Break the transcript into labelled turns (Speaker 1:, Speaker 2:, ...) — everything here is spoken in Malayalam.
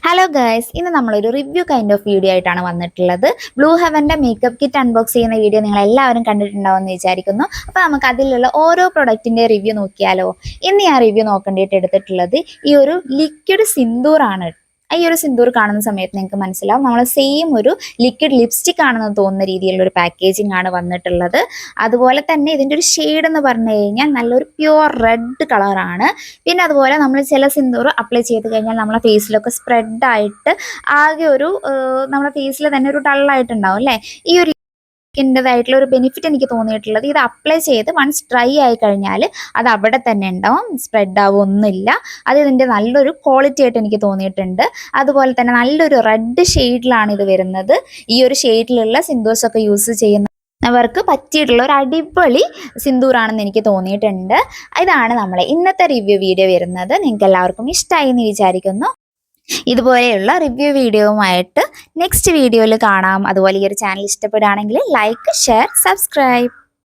Speaker 1: ഹലോ ഗൈസ്, ഇന്ന് നമ്മളൊരു റിവ്യൂ കൈൻഡ് ഓഫ് വീഡിയോ ആയിട്ടാണ് വന്നിട്ടുള്ളത്. ബ്ലൂ ഹെവൻ്റെ മേക്കപ്പ് കിറ്റ് അൺബോക്സ് ചെയ്യുന്ന വീഡിയോ നിങ്ങൾ എല്ലാവരും കണ്ടിട്ടുണ്ടാവുമെന്ന് വിചാരിക്കുന്നു. അപ്പോൾ നമുക്ക് അതിലുള്ള ഓരോ പ്രൊഡക്റ്റിൻ്റെ റിവ്യൂ നോക്കിയാലോ. ഇന്ന് ഞാൻ റിവ്യൂ നോക്കേണ്ടിയിട്ട് എടുത്തിട്ടുള്ളത് ഈ ഒരു ലിക്വിഡ് സിന്ദൂറാണ്. ഈ ഒരു സിന്ദൂർ കാണുന്ന സമയത്ത് നിങ്ങൾക്ക് മനസ്സിലാവും നമ്മൾ സെയിം ഒരു ലിക്വിഡ് ലിപ്സ്റ്റിക് ആണെന്ന് തോന്നുന്ന രീതിയിലുള്ള ഒരു പാക്കേജിംഗ് ആണ് വന്നിട്ടുള്ളത്. അതുപോലെ തന്നെ ഇതിൻ്റെ ഒരു ഷെയ്ഡ് എന്ന് പറഞ്ഞു കഴിഞ്ഞാൽ നല്ലൊരു പ്യുവർ റെഡ് കളറാണ്. പിന്നെ അതുപോലെ നമ്മൾ ചില സിന്ദൂർ അപ്ലൈ ചെയ്ത് കഴിഞ്ഞാൽ നമ്മളെ ഫേസിലൊക്കെ സ്പ്രെഡായിട്ട് ആകെ ഒരു നമ്മുടെ ഫേസിൽ തന്നെ ഒരു ഡള്ളായിട്ടുണ്ടാവും അല്ലേ. ഈ ഒരു ായിട്ടുള്ള ഒരു ബെനിഫിറ്റ് എനിക്ക് തോന്നിയിട്ടുള്ളത് ഇത് അപ്ലൈ ചെയ്ത് വൺസ് ഡ്രൈ ആയി കഴിഞ്ഞാൽ അത് അവിടെ തന്നെ ഉണ്ടാവും, സ്പ്രെഡ് ആവുമൊന്നുമില്ല. അത് ഇതിൻ്റെ നല്ലൊരു ക്വാളിറ്റി ആയിട്ട് എനിക്ക് തോന്നിയിട്ടുണ്ട്. അതുപോലെ തന്നെ നല്ലൊരു റെഡ് ഷെയ്ഡിലാണ് ഇത് വരുന്നത്. ഈ ഒരു ഷെയ്ഡിലുള്ള സിന്ദൂർസൊക്കെ യൂസ് ചെയ്യുന്നവർക്ക് പറ്റിയിട്ടുള്ള ഒരു അടിപൊളി സിന്ദൂറാണെന്ന് എനിക്ക് തോന്നിയിട്ടുണ്ട്. ഇതാണ് നമ്മളെ ഇന്നത്തെ റിവ്യൂ വീഡിയോ വരുന്നത്. നിങ്ങൾക്ക് എല്ലാവർക്കും ഇഷ്ടമായി എന്ന് വിചാരിക്കുന്നു. ഇതുപോലെയുള്ള റിവ്യൂ വീഡിയോവുമായിട്ട് നെക്സ്റ്റ് വീഡിയോയിൽ കാണാം. അതുപോലെ ഈ ഒരു ചാനൽ ഇഷ്ടപ്പെടുകയാണെങ്കിൽ ലൈക്ക്, ഷെയർ, സബ്സ്ക്രൈബ്.